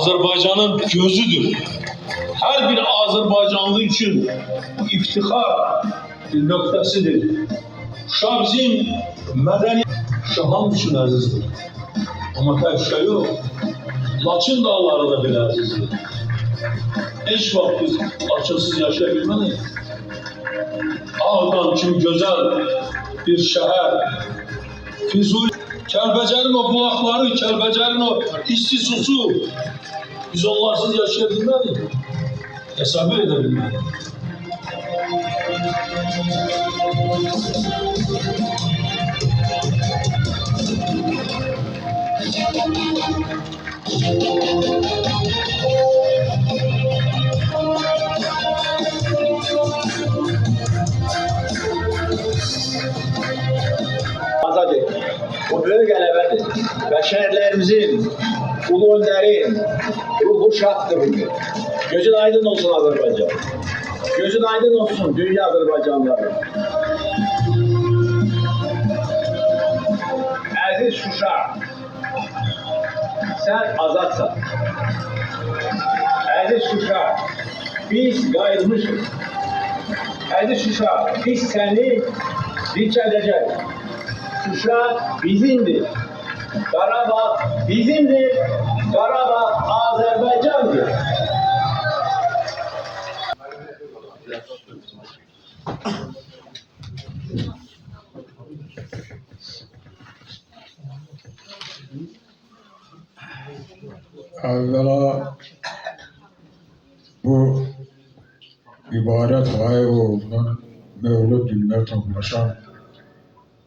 Azerbaycan'ın gözüdür. Her bir Azerbaycanlı için bu iftihar nöqtəsidir. Şuşa bizim mədəni Şuşa üçün əzizdir. Amma tək Şuşa yox, Laçın dağları da belə əzizdir. Heç vaxt biz Laçınsız yaşaya bilmədik. Ağdam kimi gözəl bir şəhər, Füzuli, Kəlbəcərin o bulaqları, Kəlbəcərin o isti susu, biz onlarsız yaşaya bilmədik. Hesabı edə bilmədik. Azad etdik. Bu böyük qələbədir və şəhərlərimizin, ulu öndərin ruhu şaddır bugün. Gözün aydın olsun Azərbaycan. Gözün aydın olsun dünya Azərbaycanları. Əziz Şuşa, sən azadsan. Əziz Şuşa, biz qayıtmışıq. Əziz Şuşa, biz səni dirçələcək. Şuşa bizimdir. Qarabağ bizimdir. Qarabağ Azərbaycandır. Evvela bu ibaret Hayevoğlu'nun Mevlud gününe toplaşan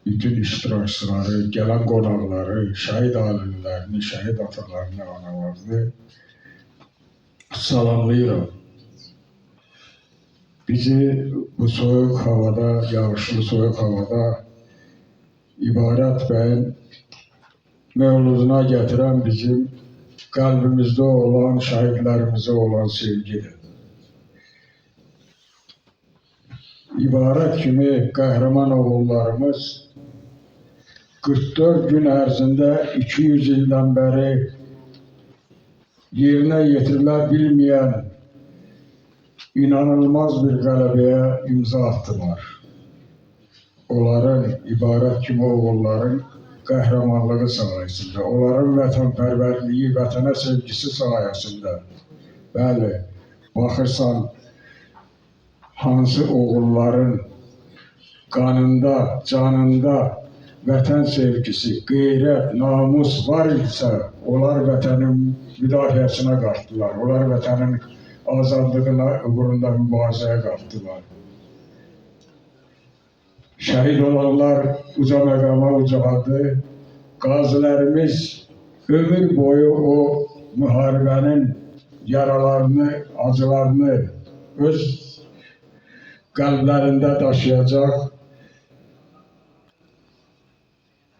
bütün iştirakçıları, gelen konakları, şehit alimlerini, şehit atalarını, analarını salamlayıram. Bizi bu soğuk havada, yağışlı soğuk havada İbaret Bey'in Mevluduna getiren bizim kalbimizde olan, şehitlerimize olan sevgidir. İbaret kimi kahraman oğullarımız 44 gün ərzində 200 ildən bəri yerinə yetirilə bilməyən inanılmaz bir qələbəyə imza attılar. Onların, ibaret kimi oğulların qəhrəmanlığı sayəsində, onların vətənpərvərliyi, vətənə sevgisi sayəsində. Bəli, baxırsan, hansı oğulların qanında, canında vətən sevgisi, qeyrət, namus var idisə, onlar vətənin müdafiəsinə qalxdılar. Onlar vətənin azadlığına uğrunda mübarizəyə qalxdılar. Şəhid olanlar uca məqama ucaladı. Qazilərimiz ömür boyu o müharibənin yaralarını, acılarını öz qəlblərində daşıyacaq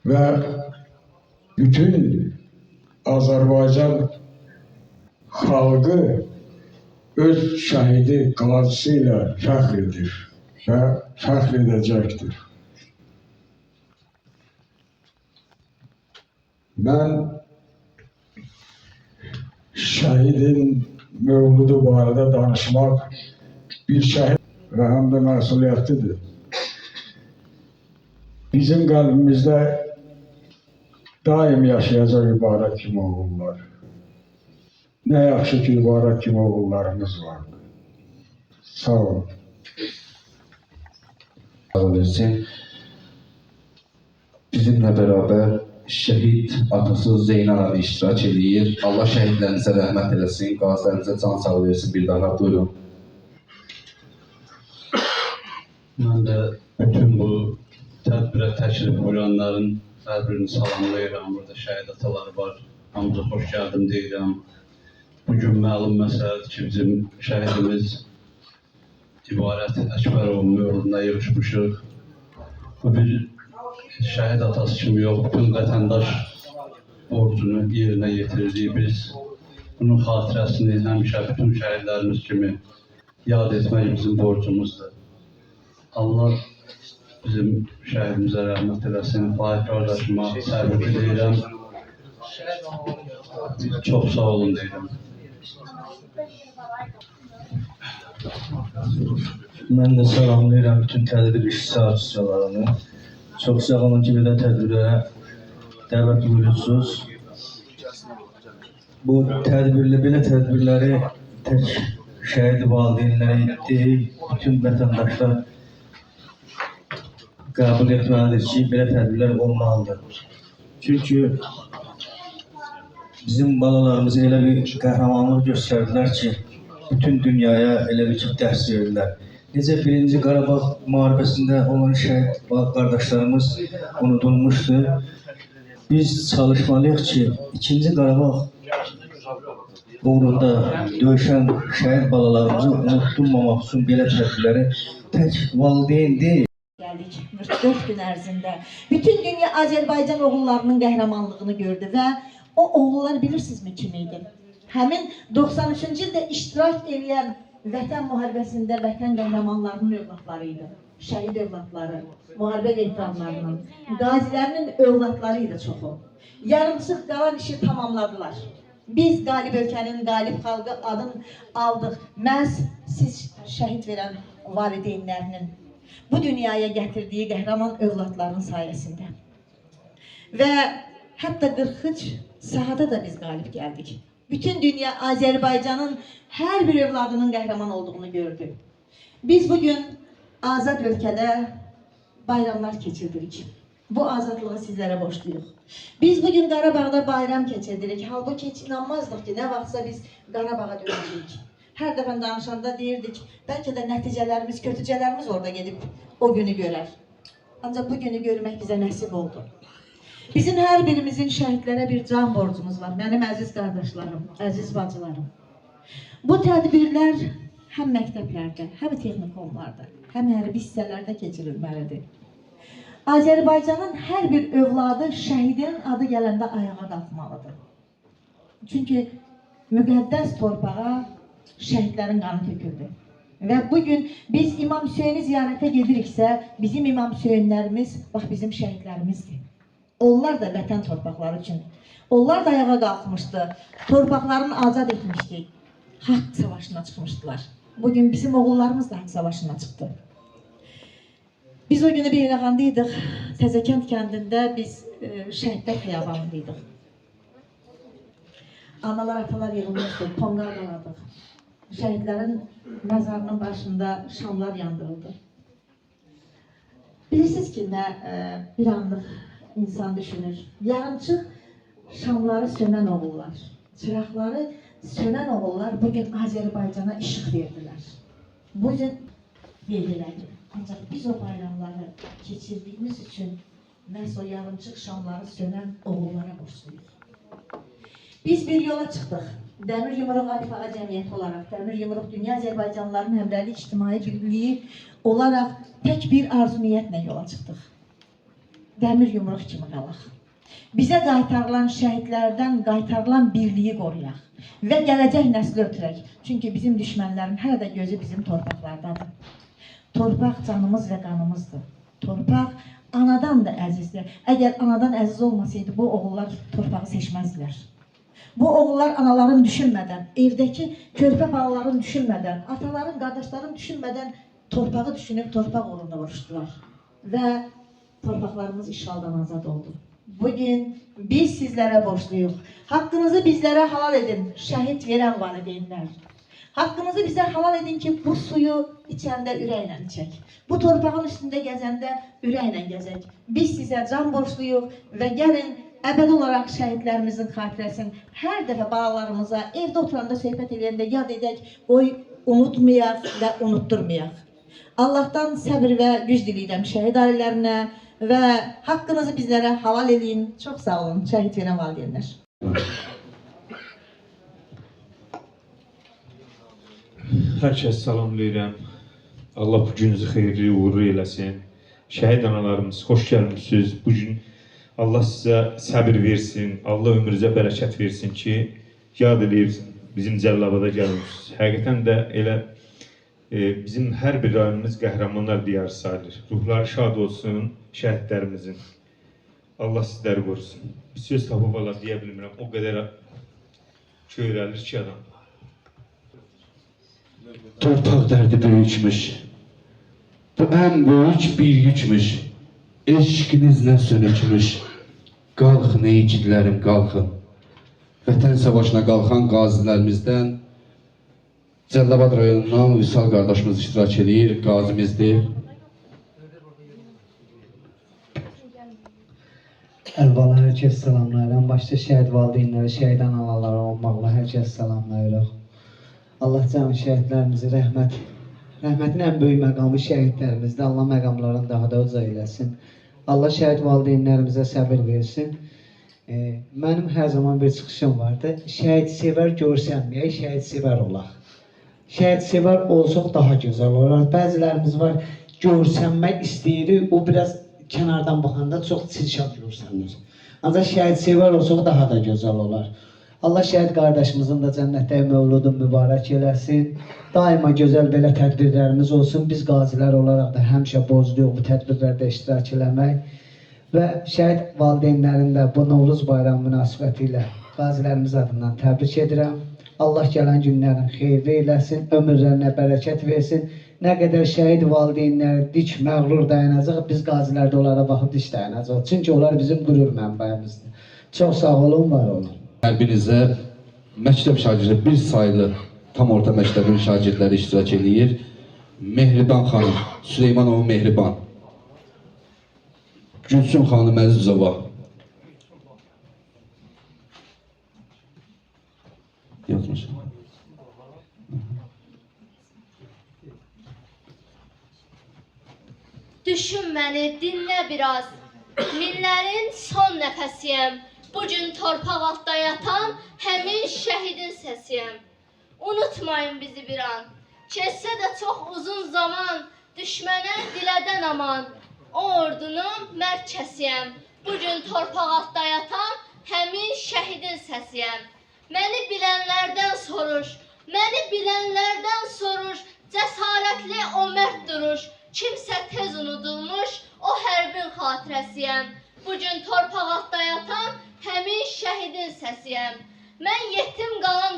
və bütün Azərbaycan xalqı öz şəhidi qazisi ilə fəxr edir və fəxr edəcəkdir. Mən şəhidin mövludu barədə danışmaq bir şəhid və həm də məsuliyyətlidir. Bizim qəlbimizdə daim yaşayacaq ibarət kimi oğullar. Nə yaxşı ki, ibarət kimi oğullarımız vardı. Sağ olun. Bizimle beraber şehit atası Zeynal abi iştirak edir. Allah şehitlerinize rahmet eylesin, gazilerinize can sağlığı versin. Bir daha buyurun. Ben de bütün bu tədbirə təşrif buyuranların hər birini salamlayıram. Burada şəhid ataları var. Hamıza xoş gəldim deyirəm. Bugün məlum məsələdir ki, bizim şəhidimiz İbarət Əkbərovun mövluduna yığışmışıq. Bu bir şəhid atası kimi yox, bütün vətəndaş borcunu yerinə yetirdik. Biz bunun xatirəsini həmişə bütün şəhidlərimiz kimi yad etmək bizim borcumuzdur. Allah bizim şəhidimizə rəhmət eləsin. Faik qardaşıma təbrik edirəm. Çox sağ olun deyirəm. Mən də salamlayıram bütün tədbir iştirakçılarını. Çox sağ olun ki, belə tədbirlərə dəvət buyurursunuz. Bu belə tədbirləri tək şəhid valideynlərə deyil, bütün vətəndaşlar qəbul etməlidir ki, belə tədbirlər olmalıdır. Çünki bizim balalarımız elə bir qəhrəmanlıq göstərdilər ki, bütün dünyaya elə bir ki, dərs verirlər. Necə birinci Qarabağ müharibəsində olan şəhid qardaşlarımız unudulmuşdur. Biz çalışmalıyıq ki, ikinci Qarabağ uğrunda döyüşən şəhid balalarımızı unutulmamaq üçün belə tədbirləri tək valideyn deyil. Gəldik 44 gün ərzində. Bütün dünya Azərbaycan oğullarının qəhrəmanlığını gördü və o oğullar bilirsinizmi kim idi? Həmin 93-cü ildə iştirak edən Vətən müharibəsində vətən qəhrəmanlarının övladları idi. Şəhid övladları, müharibə veteranlarının, qazilərinin övladları idi çoxu. Yarımçıq qalan işi tamamladılar. Biz qalib ölkənin, qalib xalqı adını aldıq. Məhz siz şəhid verən valideynlərinin bu dünyaya gətirdiyi qəhrəman övladların sayəsində. Və hətta 43 sahada da biz qalib gəldik. Bütün dünya Azərbaycanın hər bir övladının qəhrəman olduğunu gördü. Biz bugün azad ölkədə bayramlar keçirdirik. Bu azadlığı sizlərə borçluyuq. Biz bugün Qarabağda bayram keçirdirik. Halbuki heç inanmazdıq ki, nə vaxtsa biz Qarabağa dönəcəyik. Hər dəfə danışanda deyirdik, bəlkə də nəticələrimiz, kötücələrimiz orada gedib o günü görər. Ancaq bu günü görmək bizə nəsib oldu. Bizim hər birimizin şəhidlərə bir can borcumuz var. Mənim əziz qardaşlarım, əziz bacılarım. Bu tədbirlər həm məktəblərdə, həm texnikumlarda, həm hərbi hissələrdə keçirilməlidir. Azərbaycanın hər bir övladı şəhidin adı gələndə ayağa qalxmalıdır. Çünki müqəddəs torpağa şəhidlərin qanı töküldü. Və bugün biz İmam Hüseyni ziyarətə gediriksə, bizim İmam Hüseynlərimiz, bax bizim şəhidlərimizdir. Onlar da vətən torpaqları üçün. Onlar da ayağa qalxmışdı. Torpaqlarını azad etmişdi. Haqq savaşına çıxmışdılar. Bugün bizim oğullarımız da haqq savaşına çıxdı. Biz o günü Beyləqandıydıq. Təzəkənd kəndində biz şəhidlər xiyabanındaydıq. Analar, atalar yığılmışdı. Tonqal qaladıq. Şəhidlərin məzarının başında şamlar yandırıldı. Bilirsiniz ki, nə bir anlıq insan düşünür. Yarımçıq şamları sönən oğullar, çıraqları sönən oğullar bugün Azərbaycana işıq verdilər. Bugün verdilər. Ancaq biz o bayramları keçirdiyimiz üçün məhz o yarımçıq şamları sönən oğullara borçluyuz. Biz bir yola çıxdıq. Dəmir Yumruq Atifağa Cəmiyyəti olaraq, Dəmir Yumruq Dünya Azərbaycanlıların Həmrəylik İctimai Birliyi olaraq tək bir arzu niyyətlə yola çıxdıq. Dəmir yumruq kimi qalaq. Bizə qaytarılan şəhidlərdən qaytarılan birliyi qoruyaq və gələcək nəsli ötürək. Çünki bizim düşmənlərin hələ də gözü bizim torpaqlardadır. Torpaq canımız və qanımızdır. Torpaq anadan da əzizdir. Əgər anadan əziz olmasaydı bu oğullar torpağı seçməzdilər. Bu oğullar anaların düşünmədən, evdəki körpə balaların düşünmədən, ataların, qardaşların düşünmədən torpağı düşünüb torpaq uğrunda vuruşdular. Və torpaqlarımız işğaldan azad oldu. Bugün biz sizlərə borçluyuq. Haqqınızı bizlərə halal edin, şəhid verən valideynlər. Haqqınızı bizə halal edin ki, bu suyu içəndə ürəklə içək. Bu torpağın üstündə gəzəndə ürəklə gəzək. Biz sizə can borçluyuq və gəlin əbədi olaraq şəhidlərimizin xatirəsini hər dəfə balalarımıza, evdə oturanda, söhbət edəndə yad edək, qoy unutmayaq və unutturmayaq. Allahdan səbir və güc diləyirəm şəhid ailələrinə və haqqınızı bizlərə halal edin. Çox sağ olun, şəhid verən valideynlər. Hər kəs salamlayıram. Allah bu gününüzü xeyirli, uğurlu eləsin. Şəhid analarımız, xoş gəlmişsiniz. Bugün Allah sizə səbir versin, Allah ömrünüzə bərəkət versin ki, yad edib bizim Cəllabada gəlmişsiniz. Həqiqətən də elə bizim hər bir rayonumuz qəhrəmanlar diyarı sayılır. Ruhları şad olsun şəhidlərimizin. Allah sizləri qorusun. Bir söz tapıb Allah deyə bilmirəm. O qədər köyrəlir ki adam. Torpaq dərdi böyükmüş. Bu ən böyük bir yükmüş. Eşqinizlə sönükmüş. Qalxın ey igidlərim, qalxın. Vətən savaşına qalxan qazilərimizdən Cəlilabad rayonundan Vüsal qardaşımız iştirak edir, qazimizdir. Əvvəla hər kəs salamlayıram. Başda şəhid valideynləri, şəhid analarları olmaqla hər kəs salamlayırıq. Allah cəmi şəhidlərimizi rəhmətin ən böyük məqamı şəhidlərimizdə. Allah məqamlarını daha da uca eləsin. Allah şəhid valideynlərimizə səbir versin. Mənim hər zaman bir çıxışım vardı. Şəhid sevər görsənməyək, şəhid sevər olaq. Şəhid sevər olsaq daha gözəl olar. Bəzilərimiz var, görsənmək istəyirik, o biraz kənardan baxanda çox çirkab görsənir. Ancaq şəhid sevər olsaq daha da gözəl olar. Allah şəhid qardaşımızın da cənnətdə mövludu mübarək eləsin. Daima gözəl belə tədbirlərimiz olsun. Biz qazilər olaraq da həmişə borcluyuq bu tədbirlərdə iştirak eləmək. Və şəhid valideynlərini də bu Novruz bayramı münasibəti ilə qazilərimiz adından təbrik edirəm. Allah gələn günlərin xeyirli eləsin, ömürlərinə bərəkət versin. Nə qədər şəhid valideynləri dik, məğrur dayanacaq, biz qazilərdə onlara baxıb dik dayanacaq. Çünki onlar bizim qürur mənbəyimizdir. Çox sağ olun, var olun. Qərbinizə məktəb şagirdi, bir sayılı tam orta məktəbin şagirdləri iştirak edir. Mehriban xanım, Süleymanova Mehriban. Gülsüm xanım Əzizova. Yazmışım. Düşün məni, dinlə biraz. Minlərin son nəfəsiyəm. Bugün torpaq altda yatan həmin şəhidin səsiyəm. Unutmayın bizi bir an. Keçsə də çox uzun zaman, düşmənə dilədən aman. O ordunun mərkəsiyəm. Bugün torpaq altda yatan həmin şəhidin səsiyəm. Məni bilənlərdən soruş, məni bilənlərdən soruş. Cəsarətli o mərd duruş. Kimsə tez unudulmuş, o hərbin xatirəsiyəm. Bugün torpaq altda yatan həmin şəhidin səsiyəm. Mən yetim qalan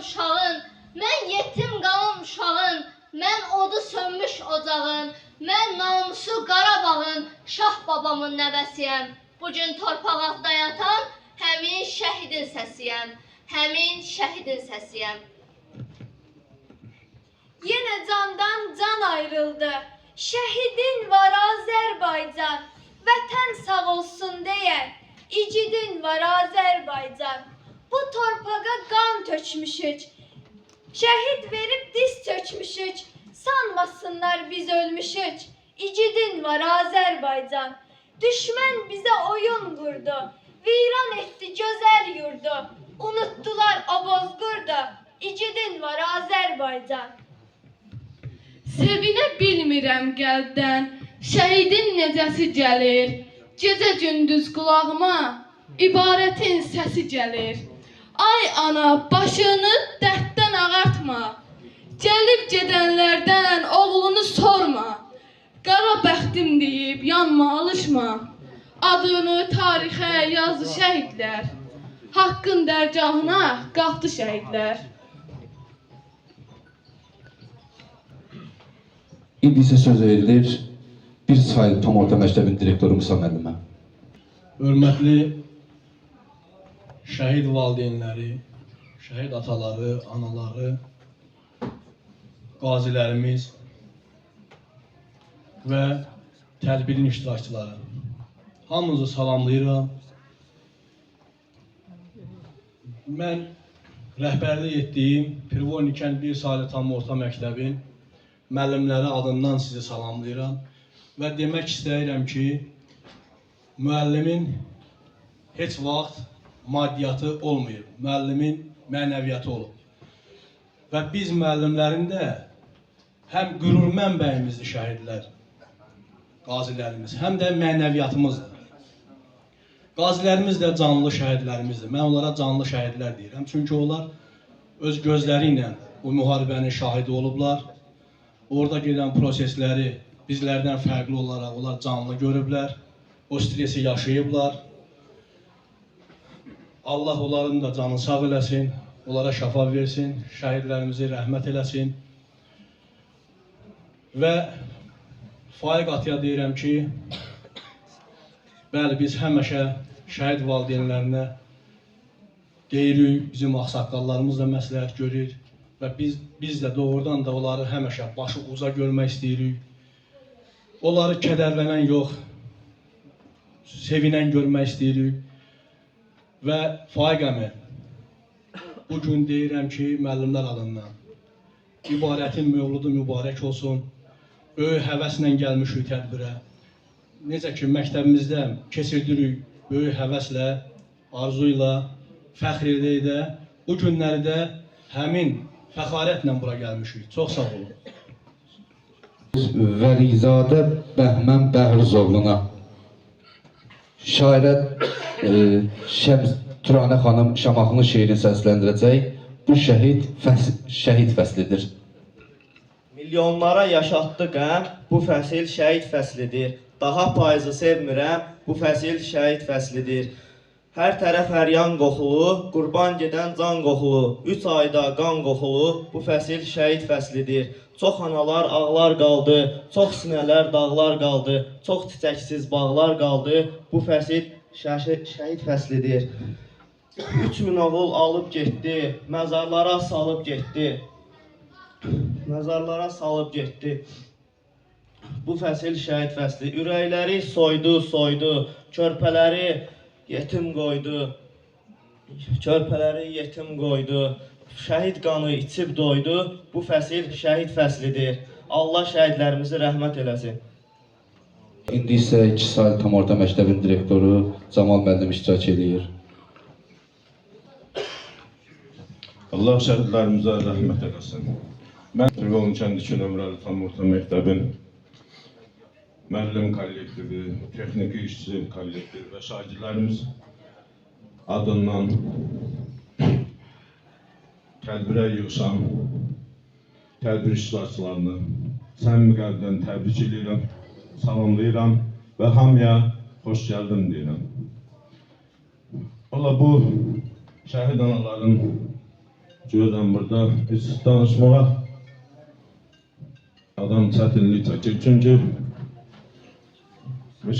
uşağın, mən odu sönmüş ocağın, mən namusu Qarabağın, Şah babamın nəvəsiyəm. Bugün torpaq altda yatan həmin şəhidin səsiyəm. Yenə candan can ayrıldı. Şəhidin var Azərbaycan. Vətən sağ olsun deyək, igidin var Azərbaycan. Bu torpağa qan tökmüşük, şəhid verib diz çökmüşük. Sanmasınlar biz ölmüşük, igidin var Azərbaycan. Düşmən bizə oyun qurdu, viran etdi gözəl yurdu. Unutdular o bozqurdu, igidin var Azərbaycan. Sevinə bilmirəm qəlbdən, şəhidin necəsi gəlir. Gecə gündüz qulağıma ibarətin səsi gəlir. Ay ana, başını dərddən ağartma, gəlib gedənlərdən oğlunu sorma. Qara bəxtim deyib yanma alışma, adını tarixə yazdı şəhidlər. Haqqın dərgahına qalxdı şəhidlər. İndi isə söz verilir bir sayılı tam orta məktəbin direktoru Musa müəllimə. Hörmətli şəhid valideynləri, şəhid ataları, anaları, qazilərimiz və tədbirin iştirakçıları. Hamınızı salamlayıram. Mən rəhbərlik etdiyim Pirvoni kənd bir sayılı tam orta məktəbin müəllimləri adından sizi salamlayıram və demək istəyirəm ki, müəllimin heç vaxt maddiyyatı olmayıb, müəllimin mənəviyyatı olub. Və biz müəllimlərin də həm qürur mənbəyimizdir şəhidlər, qazilərimiz, həm də mənəviyyatımızdır. Qazilərimiz də canlı şəhidlərimizdir. Mən onlara canlı şəhidlər deyirəm, çünki onlar öz gözləri ilə bu müharibənin şahidi olublar. Orada gedən prosesləri bizlərdən fərqli olaraq onlar canlı görüblər, o stresi yaşayıblar. Allah onların da canını sağ eləsin, onlara şəfa versin, şəhidlərimizi rəhmət eləsin. Və Faiq Atıya deyirəm ki, bəli, biz həmişə şəhid valideynlərinə deyirik, bizim ağsaqqallarımız da məsləhət görür və biz də doğrudan da onları həmişə başı uca görmək istəyirik. Onları kədərlənən yox, sevinən görmək istəyirik. Və Faiq əmi, bugün deyirəm ki, müəllimlər adından ibarətin mövludu mübarək olsun. Böyük həvəslə gəlmişik tədbirə. Necə ki, məktəbimizdə keçirdirik böyük həvəslə, arzuyla, fəxr edəkdə, bu günləri də həmin fəxarətlə bura gəlmişik. Çox sağ olun. Vəlizadə Bəhmən Bəhruzovluna şairə Şəms Turanə xanım Şamaxının şeirini səsləndirəcək. Bu şəhid fəslidir. Milyonlara yaşatdı qəm, bu fəsil şəhid fəslidir. Daha payızı sevmirəm, bu fəsil şəhid fəslidir. Hər tərəf hər yan qoxulu, qurban gedən can qoxulu. 3 ayda qan qoxulu, bu fəsil şəhid fəslidir. Çox analar ağlar qaldı, çox sinələr dağlar qaldı, çox çiçəksiz bağlar qaldı, bu fəsil şəhid fəslidir. 3000 oğul alıb getdi, məzarlara salıb getdi. Məzarlara salıb getdi. Bu fəsil şəhid fəsli. Ürəkləri soydu, körpələri yetim qoydu. Körpələri yetim qoydu. Şəhid qanı içib doydu. Bu fəsil şəhid fəslidir. Allah şəhidlərimizi rəhmət eləsin. İndi isə 2 saylı tam orta məktəbin direktoru Camal müəllim iştirak edir. Allah şəhidlərimizə rəhmət eləsin. Mən Pirvolun kəndi 2 nömrəli tam orta məktəbin müəllim kollektivi, texniki işçi kollektivi və şagirdlərimiz adından tədbirə yığışan tədbir iştirakçılarını səmimi qəlbdən təbrik edirəm, salamlayıram və hamıya xoş gəldin deyirəm. Valla bu şəhid anaların görürəm burada heç danışmağa adam çətinlik çəkir. Çünki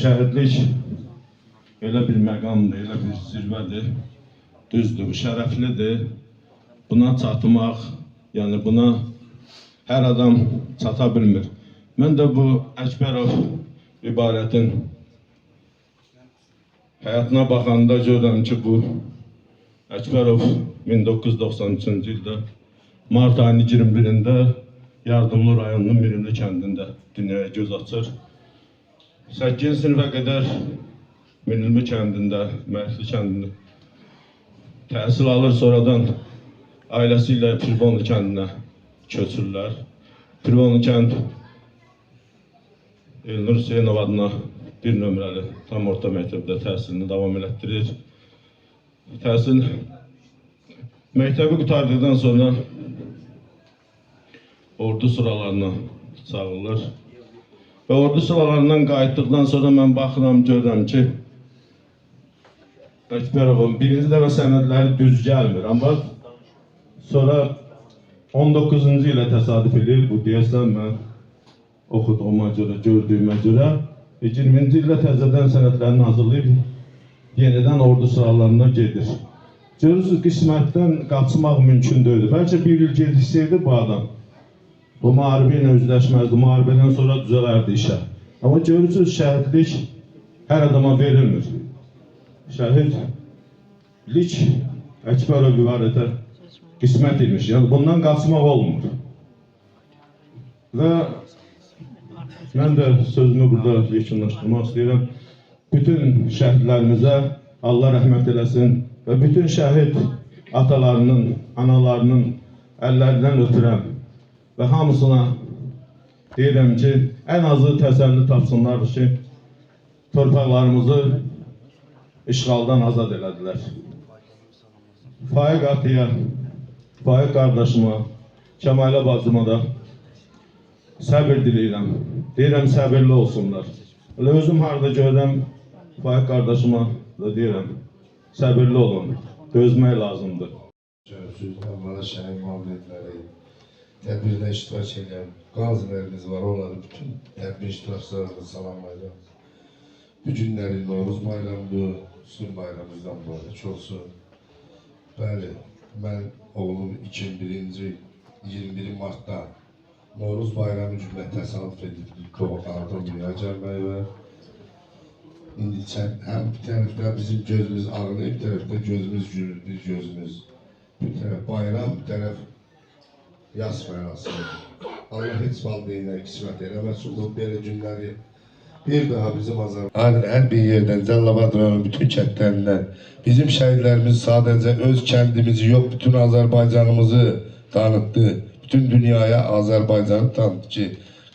şəhidlik elə bir məqamdır, elə bir zirvədir, düzdür, şərəflidir. Buna çatmaq, yəni buna hər adam çata bilmir. Mən də bu Əkbərov ibarətin həyatına baxanda görürəm ki, bu Əkbərov 1993-cü ildə mart ayının 21-də Yardımlı rayonunun Mirimli kəndində dünyaya göz açır. 8 sinifə qədər Mirimli kəndində, Mərkli kəndində təhsil alır, sonradan ailəsi ilə Pirvonlu kəndinə köçürlər. Pirvonlu kənd Elnur Hüseynov adına 1 nömrəli tam orta məktəbdə təhsilini davam elətdirir. Təhsil məktəbi qurtardıqdan sonra ordu sıralarına çağırılır. Və ordu sıralarından qayıtdıqdan sonra mən baxıram, görürəm ki, Əkbərovun birinci dəfə sənədləri düz gəlmir. Amma sonra 19-cu ilə təsadüf edir. Bu deyəsən mən oxuduğuma görə, gördüyümə görə 20-ci ildə təzədən sənədlərini hazırlayıb yenidən ordu sıralarına gedir. Görürsünüz, qismətdən qaçmaq mümkün deyil. Bəlkə 1 il gedirsəydi bu adam, bu müharibə ilə üzləşməzdi, müharibədən sonra düzələrdi işə. Amma görürsünüz, şəhidlik hər adama verilmir. Şəhidlik Əkbərov ibarətə qismət imiş, yəni bundan qaçmaq olmur. Və mən də sözümü burada yekunlaşdırmaq istəyirəm. Bütün şəhidlərimizə Allah rəhmət eləsin və bütün şəhid atalarının, analarının əllərindən ötürəm və hamısına deyirəm ki, ən azı təsəlli tapsınlar ki, torpaqlarımızı işğaldan azad elədilər. Faiq Atıya, Faiq qardaşıma, Kəmalə bacıma da səbir diləyirəm. Deyirəm, səbirli olsunlar. Elə özüm harada görürəm, Faiq qardaşıma da deyirəm, səbirli olun, dözmək lazımdır. Sözsüz Allah'a şəhid valideynləri, tədbirdə iştirak edən qazilərimiz var, onları bütün tədbir iştirakçılarını salamlayıram. Bu günləri Novruz bayramıdır, sizin bayramınızdan mübarək olsun. Bəli, mən oğlum 21 martda Novruz bayramı gününə təsadüf edib doğardım dünya gəlməyi və indi həm bir tərəfdə bizim gözümüz ağrıyır, bir tərəfdə gözümüz gülür, bir gözümüz. Bir tərəf bayram, bir tərəf yaz mənasıdır. Allah heç valideynə qismət eləməsin, bu belə günləri bir daha bizim Azərbaycan hər bir yerdən, Cəlilabad rayonunun bütün kəndlərindən bizim şəhidlərimiz sadəcə öz kəndimizi yox, bütün Azərbaycanımızı tanıtdı. Bütün dünyaya Azərbaycanı tanıtdı ki,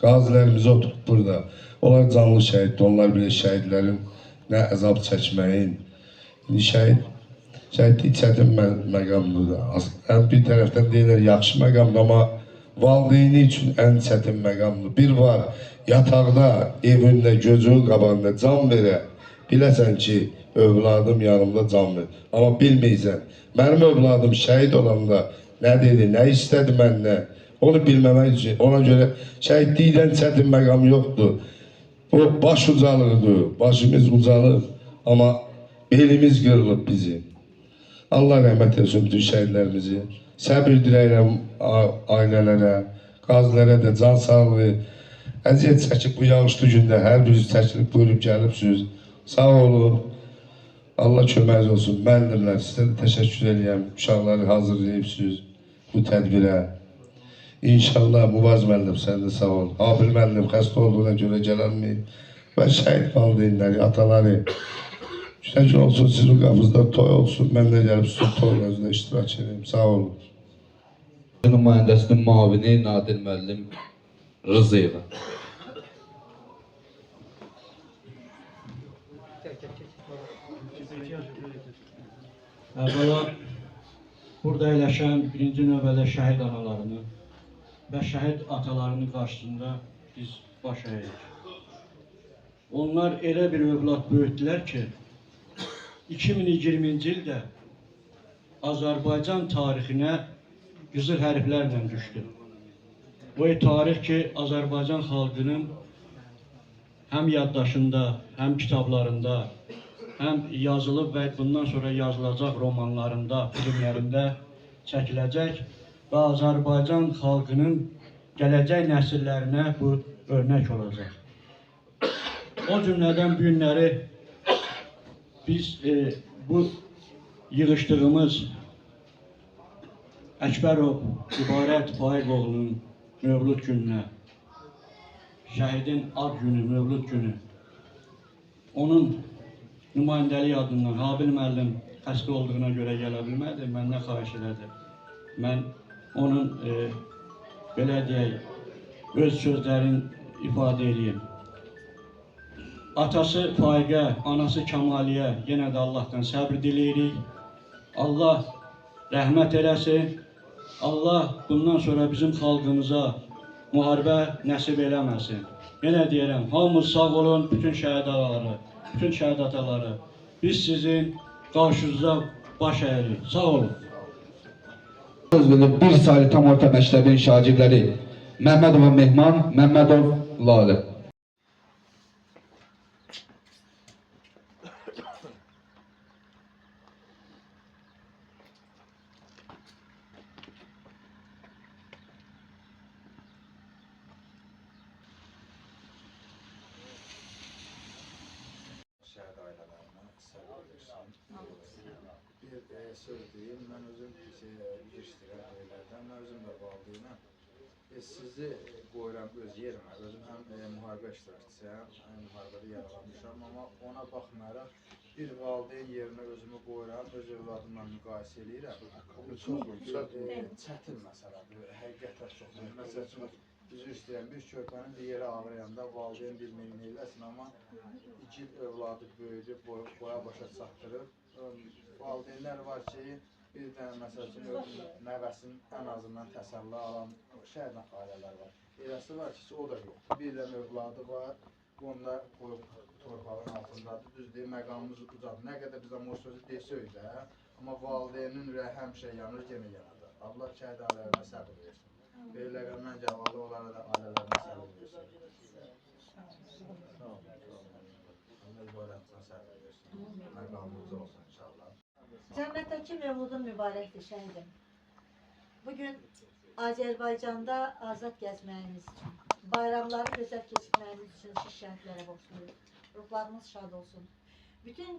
qazilərimiz oturub burada. Onlar canlı şəhiddir, onlar bilir şəhidlərin nə əzab çəkməyin. İndi şəhidlik çətin məqamdır. Bir tərəfdən deyirlər, yaxşı məqamdır, amma valideyni üçün ən çətin məqamdır. Bir var, yataqda, evində, gözünün qabağında can verə, biləsən ki, övladım yanımda can verir. Amma bilməysən, mənim övladım şəhid olanda nə dedi, nə istədi məndən, onu bilməmək üçün, ona görə şəhidlikdən çətin məqam yoxdur. O baş ucalığıdır, başımız ucalır, amma belimiz qırılıb bizim. Allah rəhmət etsin bütün şəhidlərimizi. Səbir diləyirəm ailələrə, qazilərə də can sağlığı. Əziyyət çəkib bu yağışlı gündə hər biriniz çəkilib buyurub gəlibsiniz. Sağ olun. Allah köməyiniz olsun. Müəllimlər, sizə də təşəkkür edirəm. Uşaqları hazırlayıbsınız bu tədbirə. İnşallah Mubaz müəllim, sən də sağ ol. Habil müəllim xəstə olduğuna görə gələnməyib. Və şəhid valideynləri, ataları. Güzel gün olsun, sizin qapınızda toy olsun. Mən də gəlib sizin toyunuzda iştirak edeyim. Sağ olun. Nümayəndəsinin mavini Nadir müəllim Rızayeva. Əvvəla burada əyləşən birinci növbədə şəhid analarını və şəhid atalarının qarşısında biz baş əyirik. Onlar elə bir övlad böyütdülər ki, 2020-ci ildə Azərbaycan tarixinə qızıl hərflərlə düşdü. O tarix ki, Azərbaycan xalqının həm yaddaşında, həm kitablarında, həm yazılıb və bundan sonra yazılacaq romanlarında, filmlərində çəkiləcək və Azərbaycan xalqının gələcək nəsillərinə bu örnək olacaq. O cümlədən bu günləri biz bu yığışdığımız Əkbərov İbarət Faiqoğlu'nun Mövlud gününə, şəhidin ad günü, Mövlud günü, onun nümayəndəlik adından Habil müəllim xəstə olduğuna görə gələ bilmədi, məndən xahiş elədi. Mən onun, belə deyək, öz sözlərini ifadə edeyim. Atası Faiqə, anası Kəmaliyə yenə də Allahdan səbr diləyirik. Allah rəhmət eləsin. Allah bundan sonra bizim xalqımıza müharibə nəsib eləməsin. Yenə deyirəm, hamımız sağ olun, bütün şəhid ağaları, bütün şəhid ataları. Biz sizin qarşınızda baş əyirik. Sağ olun. Bir sayılı tam orta məktəbin şagirdləri Məmmədov Mehman, Məmmədov Lalə. Şəhid ailələrinə səbr versin. Bir söz deyim, mən özüm yetişdirən ailələrdən, mən özüm də valideynəm. Sizi qoyuram öz yerimə, özüm həm müharibə iştirakçısıyam, həm müharibədə yaralanmışam, amma ona baxmayaraq bir valideyn yerinə özümü qoyuram, öz övladımla müqayisə edirəm. Bu çox çətin məsələdir, həqiqətən çox. Məsəl üçün, üzr istəyirəm, bir körpənin bir yerə ağrıyanda valideyn bilməyini eləsin, amma iki övladı böyüdüb, boya başa çatdırıb. Valideynlər var ki, bir dənə məsəl üçün nəvəsinin ən azından təsəlli alan şəhid ailələr var. Eləsi var ki, o da yoxdur. Bir dənə övladı var, onda qoyub torpağın altındadır. Düzdür, məqamımız ucadır. Nə qədər biz o sözü desək də, amma valideynin ürəyi həmişə yanır, yenə yanır. Allah şəhid ailələrinə səbir versin. Beyləqəndən cavablı onlara da ailələrine səbir versin. Sağ olun. Allah ibarətdən səbir versin. Məqamımız olsun inşallah. Cənnətdəki mövludun mübarəkdir şəhidim. Bugün Azərbaycanda azad gəzməyimiz üçün, bayramları gözəl keçirməyimiz üçün siz şəhidlərə borcluyuz. Ruhlarımız şad olsun. Bütün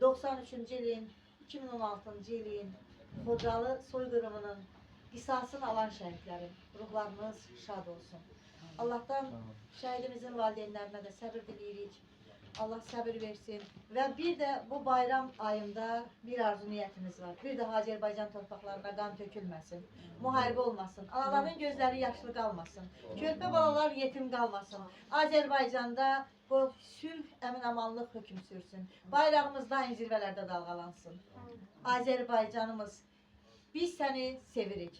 93-cü ilin, 2016-cı ilin Xocalı soyqırımının qisasını alan şəhidlərin ruhlarımız şad olsun. Allah'tan şəhidimizin valideynlərinə də səbir diləyirik. Allah səbir versin. Və bir də bu bayram ayında bir arzu niyətimiz var. Bir daha Azərbaycan torpaqlarına qan tökülməsin. Müharibə olmasın. Anaların gözləri yaşlı qalmasın. Körpə balalar yetim qalmasın. Azərbaycanda bu sülh, əmin-amanlıq hökm sürsün. Bayrağımız daim zirvələrdə dalğalansın. Azərbaycanımız, biz səni sevirik.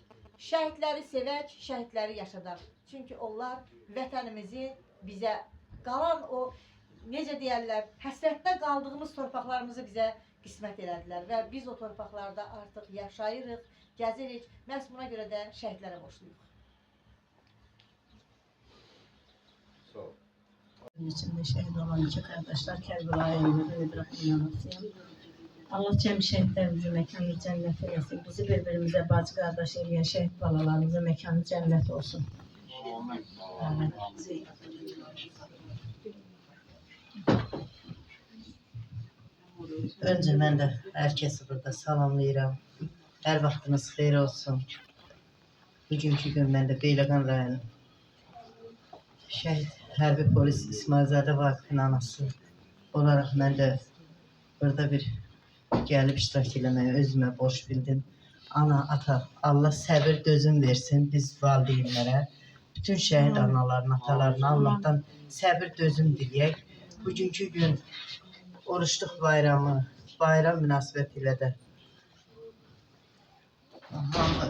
Şəhidləri sevək, şəhidləri yaşadaq. Çünki onlar vətənimizi bizə qalan o, necə deyərlər, həsrətdə qaldığımız torpaqlarımızı bizə qismət elədilər və biz o torpaqlarda artıq yaşayırıq, gəzirik. Məhz buna görə də şəhidlərə borcluyuq. İçində şəhid olan iki qardaşlar Kərbəlayı Heydər İbrahim anasıyam. Allah cəm şəhidlərimizin məkanı cənnət eləsin. Bizi bir-birimizə bacı qardaş eləyən şəhid balalarımızın məkanı cənnət olsun. Önce mən də hər kəsi burada salamlayıram. Hər vaxtınız xeyir olsun. Bugünkü gün mən də Beyləqan rayonu şəhid hərbi polis İsmailzadə Vaqifin anası olaraq mən də burada bir gəlib iştirak eləməyə özümə borc bildim. Ana, ata, Allah səbir, dözüm versin biz valideynlərə. Bütün şəhid analarına, atalarına Allah'tan səbir, dözüm diləyək. Bugünkü gün oruçluq bayramı, bayram münasibət ilə də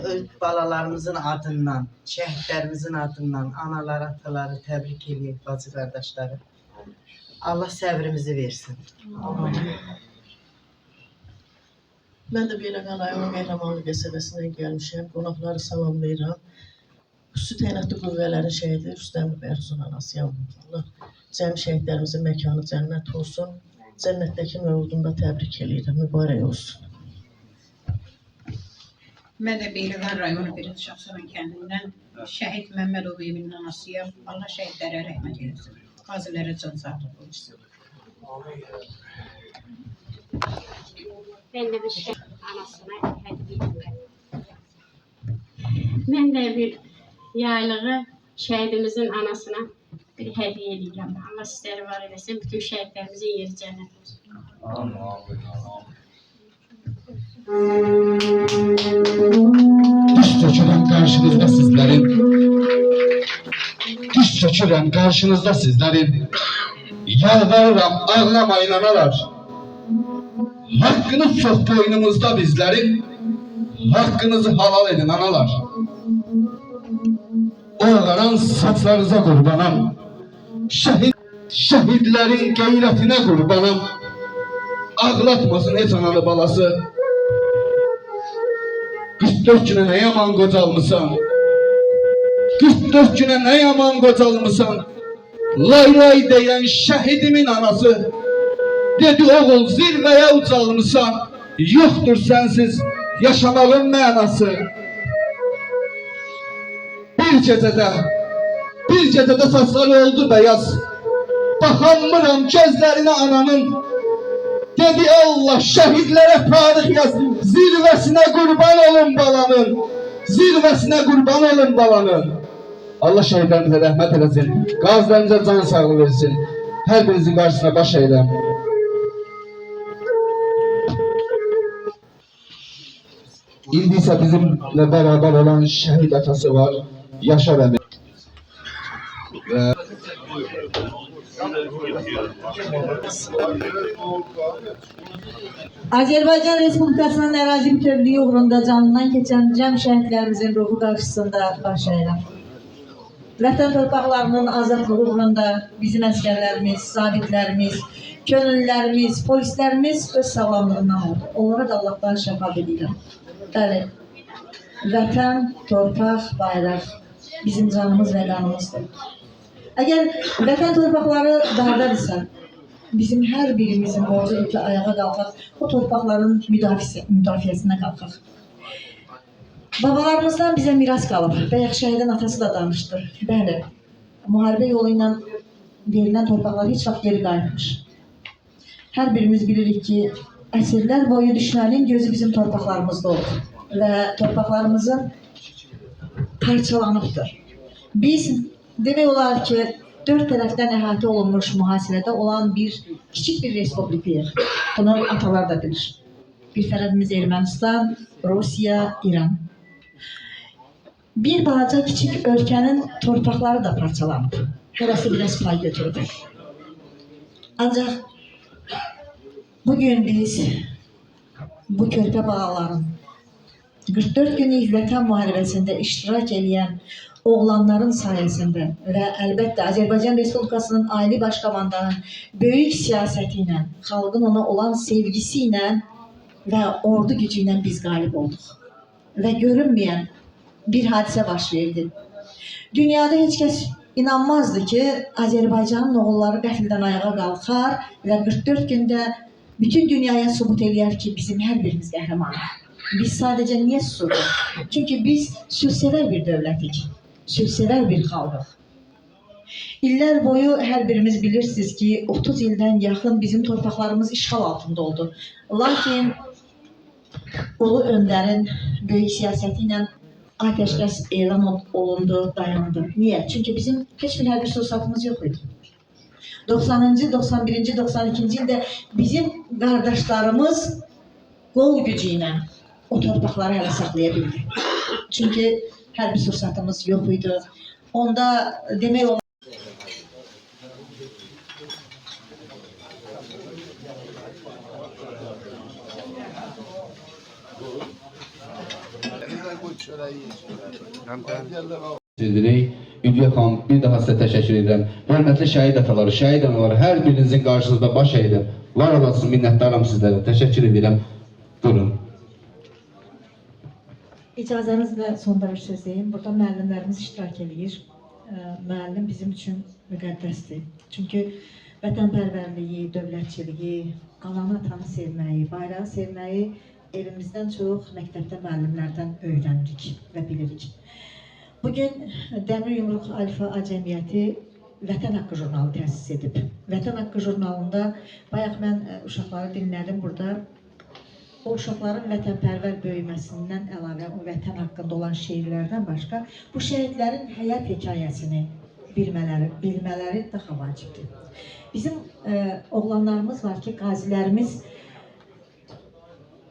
öz balalarımızın adından, şəhidlərimizin adından anaları, ataları təbrik edək, bacı qardaşları. Allah səbrimizi versin. Mən də Beyləqan rayonu Qəhrəmanlı qəsəbəsindən gəlmişəm. Qonaqları salamlayıram. Xüsusi təyinatlı qüvvələrin şəhidi Rüstəm Bərzun anasıyam. Allah cəm şəhidlərimizin məkanı cənnət olsun. Cənnətdəki mövludunu da təbrik edirəm. Mübarək olsun. Mən də Beyləqan rayonu Birinci Şahsaran kəndindən şəhid Məmmədov evinin anasıyam. Allah şəhidlərə rəhmət eləsin. Qazilərə can sağlığı olsun. Ben de bir şey anasına hediye ettim. Ben de bir yaylığı şehidimizin anasına bir hediye edeceğim. Allah sizleri var eylesin. Bütün şehitlerimizin yeri cennet olsun. Diş çökürəm karşınızda sizlerin. Diş çökürəm karşınızda sizlerin. Yalvarıram ağlamayın analar. Hakkınız çok boynumuzda bizlerin. Hakkınızı halal edin analar. Ağaran saçlarınıza kurbanım. Şehitlerin gayretine kurbanım. Ağlatmasın hiç analı balası. 44 güne ne yaman qocalmısan. 44 güne ne yaman qocalmısan. Lay lay deyən şəhidimin anası. Dedi oğul zirvəyə ucalmısan. Yoxdur sənsiz yaşamağın mənası. Bir gecədə saçları oldu bəyaz. Baxanmıram gözlərinə ananın. Dedi Allah şəhidlərə tarix yaz. Zirvəsinə qurban olun balanın. Zirvəsinə qurban olun balanın. Allah şəhidlərimizə rəhmət eləsin. Qazilərimizə can sağlığı versin. Hər birinizin qarşısına baş eyləm. İndi isə bizimlə bərabər olan şəhid atası var. Yaşar əmi. Azərbaycan Respublikasının ərazi bütövlüyü uğrunda canından keçən cəm şəhidlərimizin ruhu qarşısında baş əyirəm. Vətən torpaqlarının azadlığı uğrunda bizim əskərlərimiz, zabitlərimiz, könüllülərimiz, polislərimiz öz sağlamlığından oldu. Onlara da Allah'tan şəfa edirəm. Bəli, vətən, torpaq, bayraq bizim canımız və qanımızdır. Əgər vətən torpaqları dardadırsa, bizim hər birimizin borcudur ki, ayağa qalxaq, o torpaqların müdafiəsinə qalxaq. Babalarımızdan bizə miras qalıb. Bayaq şəhidin atası da danışdı. Bəli, müharibə yolu ilə verilən torpaqlar heç vaxt geri qayıtmış. Hər birimiz bilirik ki, əsrlər boyu düşmənin gözü bizim torpaqlarımızda oldu və torpaqlarımızın parçalanıbdır. Biz demək olar ki, 4 tərəfdən əhatə olunmuş mühasirədə olan kiçik bir respublikayıq. Bunu atalar da bilir. Bir tərəfimiz Ermənistan, Rusiya, İran. Bir balaca kiçik ölkənin torpaqları da parçalanıb. Hərəsi biraz pay götürdü. Ancaq bugün biz bu körpə bağların 44 günlük vətən müharibəsində iştirak edən oğlanların sayəsində və əlbəttə Azərbaycan Respublikasının Ali Başkomandanın böyük siyasəti ilə, xalqın ona olan sevgisi ilə və ordu gücü ilə biz qalib olduq. Və görünməyən bir hadisə baş verdi. Dünyada heç kəs inanmazdı ki, Azərbaycanın oğulları qəfildən ayağa qalxar və 44 gündə bütün dünyaya sübut eləyər ki, bizim hər birimiz qəhrəmanıq. Biz sadəcə niyə susurduq? Çünki biz sülhsevər bir dövlətik, sülhsevər bir xalqıq. İllər boyu hər birimiz bilirsiniz ki, 30 ildən yaxın bizim torpaqlarımız işğal altında oldu. Lakin Ulu Öndərin böyük siyasəti ilə atəşkəs elan olundu, dayandı. Niyə? Çünki bizim heç bir hərbi sursatımız yox idi. 90-cı, 91-ci, 92-ci ildə bizim qardaşlarımız qol gücü ilə o torpaqları hələ saxlaya bildi. Çünki hərbi sursatımız yox idi. Onda demək olar Edirik. Ülviyə xanım, bir daha sizə təşəkkür edirəm. Hörmətli şəhid ataları, şəhid anaları, hər birinizin qarşınızda baş əydim. Var olasın, minnətdaram sizlərə. Təşəkkür edirəm. Durun. İcazənizlə sonda bir söz deyim. Burada müəllimlərimiz iştirak edir. Müəllim bizim üçün müqəddəsdir. Çünki vətənpərvərliyi, dövlətçiliyi, qalanı atanı sevməyi, bayrağı sevməyi evimizdən çox məktəbdə müəllimlərdən öyrənirik və bilirik. Bugün Dəmir Yumruq Alfa Cəmiyyəti Vətən Haqqı jurnalı təsis edib. Vətən Haqqı jurnalında bayaq mən uşaqları dinlədim burada. O uşaqların vətənpərvər böyüməsindən əlavə o vətən haqqında olan şeirlərdən başqa bu şəhidlərin həyat hekayəsini bilmələri daha vacibdir. Bizim oğlanlarımız var ki, qazilərimiz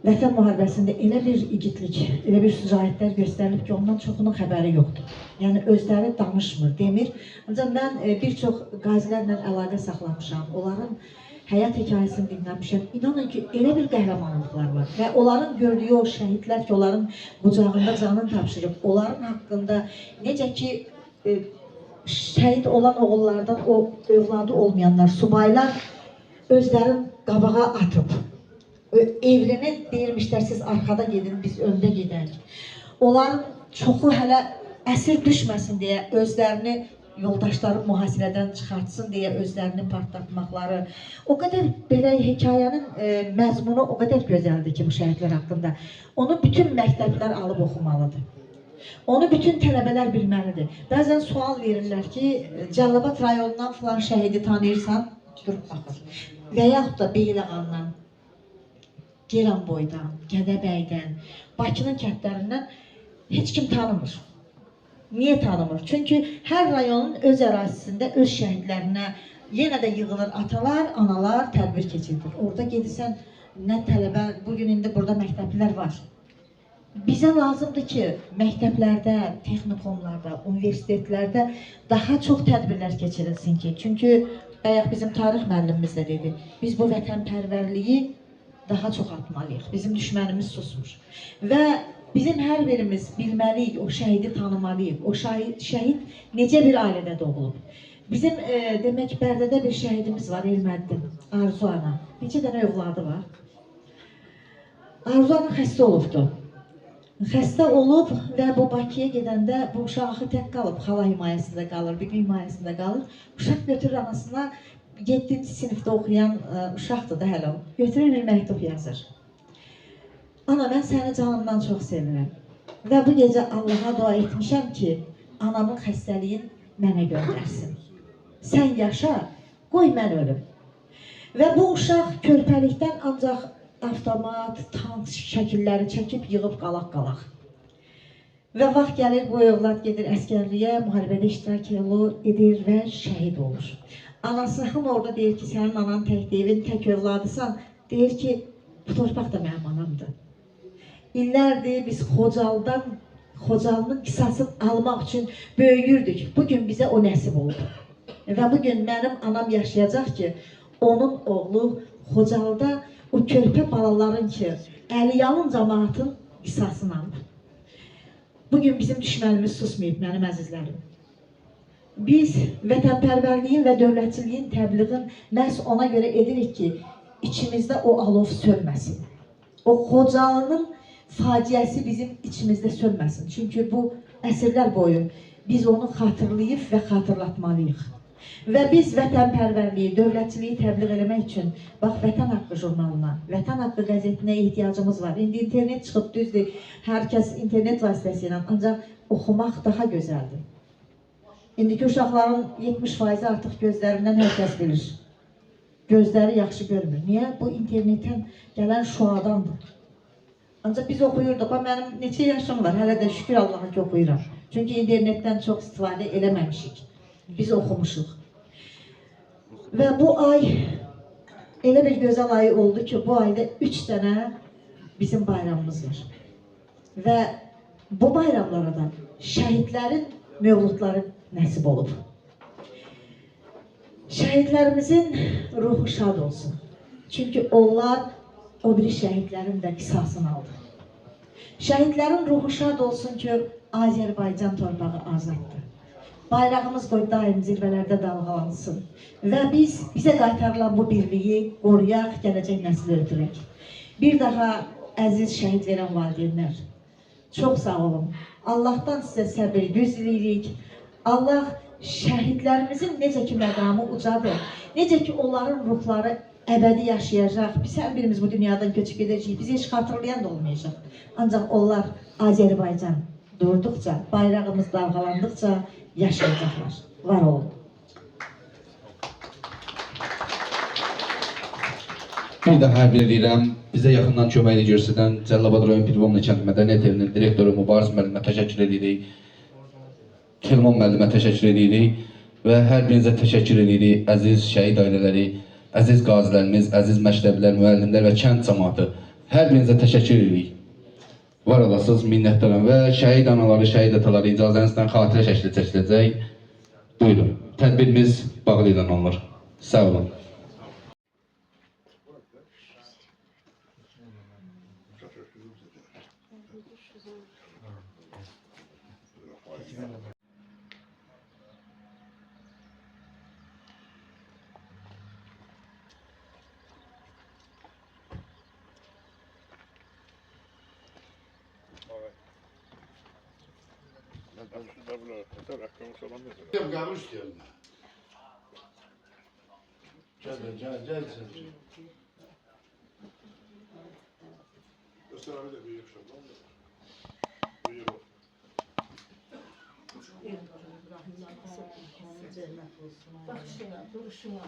Vətən müharibəsində elə bir igidlik, elə bir şücaətlər göstərilib ki, ondan çoxunun xəbəri yoxdur. Yəni, özləri danışmır, demir. Ancaq mən bir çox qazilərlə əlaqə saxlamışam, onların həyat hekayəsini dinləmişəm. İnanın ki, elə bir qəhrəmanlıqlar var və onların gördüyü o şəhidlər ki, onların bucağında canını tapşırıb, onların haqqında necə ki, şəhid olan oğullardan o övladı olmayanlar, subaylar özlərin qabağa atıb. Evlini deyirmişlər, siz arxada gedin, biz öndə gedək. Onların çoxu hələ əsir düşməsin deyə özlərini yoldaşları mühasirədən çıxartsın deyə özlərini partlatmaqları. O qədər belə hekayənin məzmunu o qədər gözəldir ki, bu şəhidlər haqqında. Onu bütün məktəblər alıb oxumalıdır. Onu bütün tələbələr bilməlidir. Bəzən sual verirlər ki, Cəlilabad rayonundan filan şəhidi tanıyırsan, durub baxır. Və yaxud da Beyləqandan, Geranboydan, Gədəbəydən, Bakının kəndlərindən heç kim tanımır. Niyə tanımır? Çünki hər rayonun öz ərazisində öz şəhidlərinə yenə də yığılır atalar, analar, tədbir keçirilir. Orada gedirsən, nə tələbə, bugün indi burada məktəblilər var. Bizə lazımdır ki, məktəblərdə, texnikumlarda, universitetlərdə daha çox tədbirlər keçirilsin ki, çünki bayaq bizim tarix müəllimimiz də dedi, biz bu vətənpərvərliyi daha çox atmalıyıq. Bizim düşmənimiz susmur. Və bizim hər birimiz bilməliyik, o şəhidi tanımalıyıq. O şəhid necə bir ailədə doğulub. Bizim demək Bərdədə bir şəhidimiz var, Elməddin, Arzu ana. Neçə dənə övladı var. Arzu ana xəstə olubdu. xəstə olub və bu Bakıya gedəndə bu uşaq axı tək qalıb, xala himayəsində qalır, bir himayəsində qalır. Uşaq götürür anasına, 7-ci sinifdə oxuyan uşaqdır da hələ o. Götürür bir məktub yazır. Ana, mən səni canımdan çox sevirəm. Və bu gecə Allaha dua etmişəm ki, anamın xəstəliyin mənə göndərsin. Sən yaşa, qoy mən ölüm. Və bu uşaq körpəlikdən ancaq avtomat, tank şəkilləri çəkib yığıb qalaq-qalaq. Və vaxt gəlir, bu övlad gedir əskərliyə, müharibədə iştirak edir və şəhid olur. Anası orada deyir ki, sənin anan təkdir, evin tək övladısan. Deyir ki, bu torpaq da mənim anamdır. İllərdir biz Xocalının qisasını almaq üçün böyüyürdük. Bugün bizə o nəsib oldu. Və bugün mənim anam yaşayacaq ki, onun oğlu Xocalıda o körpə balaların ki, Əliyalın cəmaatın qisasını alır. Bugün bizim düşmənimiz susmayıb, mənim əzizlərim. Biz vətənpərvərliyin və dövlətçiliyin təbliğin məhz ona görə edirik ki, içimizdə o alov sönməsin. O Xocalının faciəsi bizim içimizdə sönməsin. Çünki bu əsrlər boyu biz onu xatırlayıb və xatırlatmalıyıq. Və biz vətənpərvərliyi, dövlətçiliyi təbliğ eləmək üçün, bax, Vətən Haqqı jurnalına, Vətən Haqqı qəzetinə ehtiyacımız var. İndi internet çıxıb, düzdür, hər kəs internet vasitəsilə, ancaq oxumaq daha gözəldir. İndiki uşaqların 70% artıq gözlərindən hər kəs bilir. Gözləri yaxşı görmür. Niyə? Bu internetdən gələn şuadandır. Ancaq biz oxuyurduq, mənim neçə yaşım var, hələ də şükür Allaha ki oxuyuram. Çünki internetdən çox istifadə eləməmişik. Biz oxumuşuq. Və bu ay elə bir gözəl ay oldu ki, bu ayda 3 dənə bizim bayramımız var. Və bu bayramlara da şəhidlərin mövludları nəsib olub. Şəhidlərimizin ruhu şad olsun. Çünki onlar o biri şəhidlərin də qisasını aldı. Şəhidlərin ruhu şad olsun ki, Azərbaycan torpağı azaddır. Bayrağımız qoy daim zirvələrdə dalğalansın. Və bizə qaytarılan bu birliyi qoruyaq, gələcək nəsil ötürək. Bir daha əziz şəhid verən valideynlər, çox sağ olun. Allahdan sizə səbir, güc diləyirik. Allah şəhidlərimizin necə ki məqamı ucadır, necə ki onların ruhları əbədi yaşayacaq. Biz hər birimiz bu dünyadan köçüb gedəcəyik, bizi heç xatırlayan da olmayacaq. Ancaq onlar Azərbaycan durduqca, bayrağımız dalğalandıqca yaşayacaqlar. Var olun. Bir daha hər bir edirəm, bizə yaxından köməkli göstərən Cəlilabad rayon Pirvonlu kənd mədəniyyət evinin direktoru Mübariz müəllimə təşəkkür edirik. Kelman müəllimə təşəkkür edirik və hər birinizə təşəkkür edirik, əziz şəhid ailələri, əziz qazilərimiz, əziz məktəblər, müəllimlər və kənd cəmaatı. Hər birinizə təşəkkür edirik. Var olasınız, minnətdaram və şəhid anaları, şəhid ataları icazənizlə xatirə şəkli çəkiləcək. Buyurun, tədbirimiz bağlı edən olur. Sağ olun. Qəbul istəyirəm. Gəl. Göstər abi də böyük şoqlan da. Böyük ol. Bax şuna, duruşuna.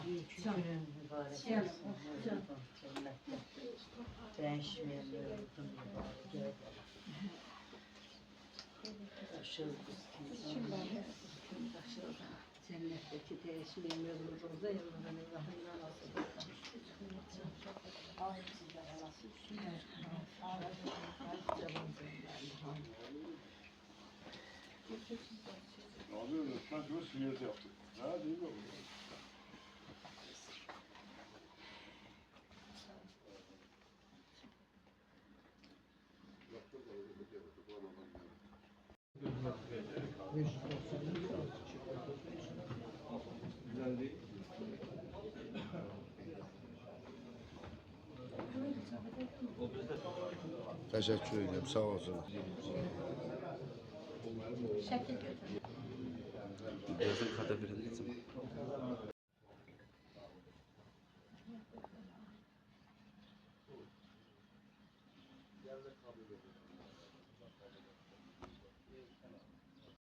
Cennetdeki değişmeyen yolumuza yolundan Allah'ından nasip etsin. Abi şu an göz siyasi yaptık. Ha değil mi? Təşəkkür edirəm, sağ olsun. Şəkil götürün. Yazın kata verilsin.